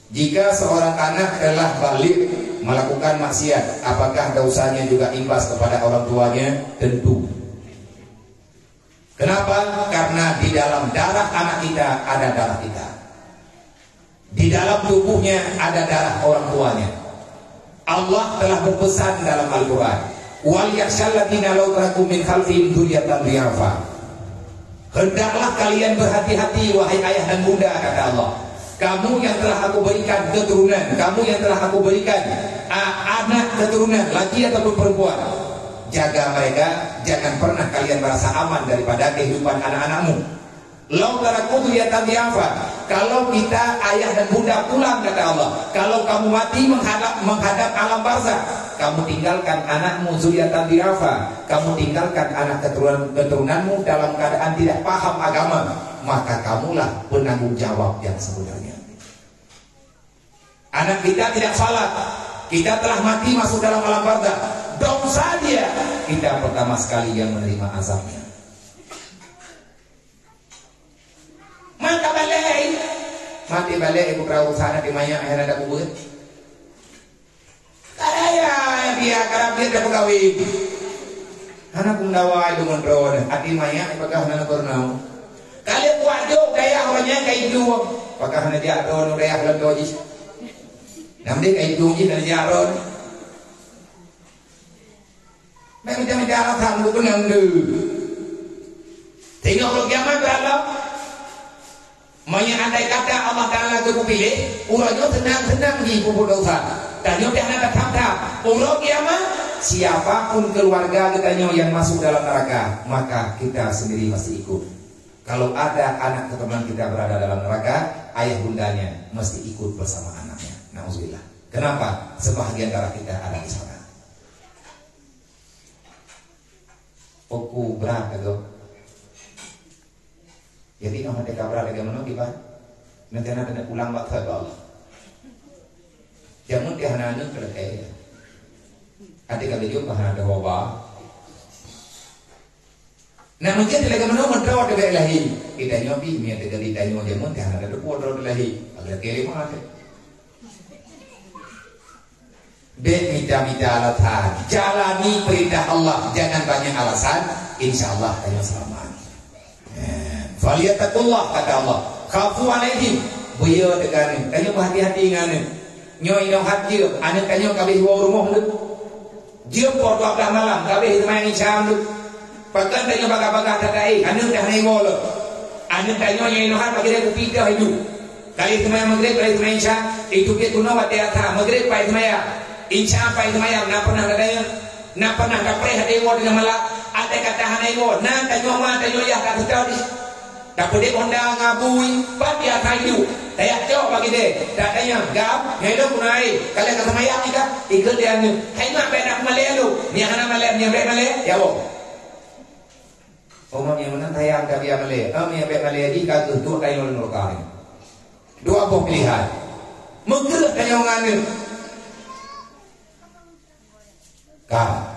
Jika seorang anak telah balik melakukan maksiat, apakah dosanya juga imbas kepada orang tuanya? Tentu. Kenapa? Karena di dalam darah anak kita ada darah kita. Di dalam tubuhnya ada darah orang tuanya. Allah telah berpesan dalam Al-Quran, wal yakhshalladzina law taraku min khalfihim dzurriyyatan dhi'afa. Hendaklah kalian berhati-hati wahai ayah dan bunda, kata Allah. Kamu yang telah aku berikan keturunan, kamu yang telah aku berikan anak keturunan, laki ataupun perempuan, jaga mereka, jangan pernah kalian merasa aman daripada kehidupan anak-anakmu. Lau taraku dzurriyyatan dhi'afa. Kalau kita ayah dan bunda pulang, kata Allah, kalau kamu mati menghadap alam barzakh, kamu tinggalkan anakmu dzurriyyatan dhi'afa, kamu tinggalkan anak keturunanmu dalam keadaan tidak paham agama, maka kamulah penanggung jawab yang sebenarnya. Anak kita tidak salat, kita telah mati masuk dalam alam barzakh, dosa dia, kita pertama sekali yang menerima azabnya. Maka balik mati balik ibu perahu sana di maya akhirnya ada kubur. Karaya dia karena dia ada pegawai. Anak kumdawa itu menron ati maya apakah anak pernah. Kali kuajo daya orangnya kayak itu. Apakah anak dia ron daya dalam doji. Namanya kayak itu dan jaron. Macam jalan tamu pun nandu. Tengok kalau kiamat berapa? Andai kata Allah Ta'ala itu pilih, urangnya senang-senang di kubur dosa. Dan yang tidak tetap-tetap urang kiamat, siapapun keluarga kita yang masuk dalam neraka, maka kita sendiri masih ikut. Kalau ada anak keturunan kita berada dalam neraka, ayah bundanya mesti ikut bersama anaknya. Nauzubillah. Kenapa? Sebahagian darah kita ada di sana. Oku berat itu. Jadi kalau mereka berada di mana kita nanti ada pulang waktu Allah. Jangan dia hanya terkait. Ada kali juga ada wabah. Nah mungkin dia mana mendawa dari ilahi. Kita nyobi ni ada kali tanya jangan dia ada dua dari ilahi. Ada kali mana? Bet minta alasan. Jalani perintah Allah, jangan banyak alasan. Insyaallah tanya selamat. Faliyatakullah, kata Allah, khafu alaihim, beliau dengan kanyo berhati-hati dengan nyoy no hati anak kanyo kabeh wa rumah lu dia por 12 malam kabeh main Islam lu pakan kanyo baga-baga takai anak dah naik wala anak kanyo nyoy no hat bagi dia kupita hidup kali semaya maghrib kali semaya isya itu dia kuno wat dia tha maghrib pai semaya isya pai semaya na pernah dapat hati wa dengan malak ada kata hanai wa na kanyo ma kanyo ya kata tadi dapat dia konda ngabui pati akayu tayak jauh bagi dia datanya gap ngai lo kunai kalian kata maya ika ikut dia ni hai nak penak malay lu ni hana malay ni malay ya wo omong yang mana tayang tapi malay ni malay di kata tu kayu lo kali dua buah pilihan menggerak kayu ngani ka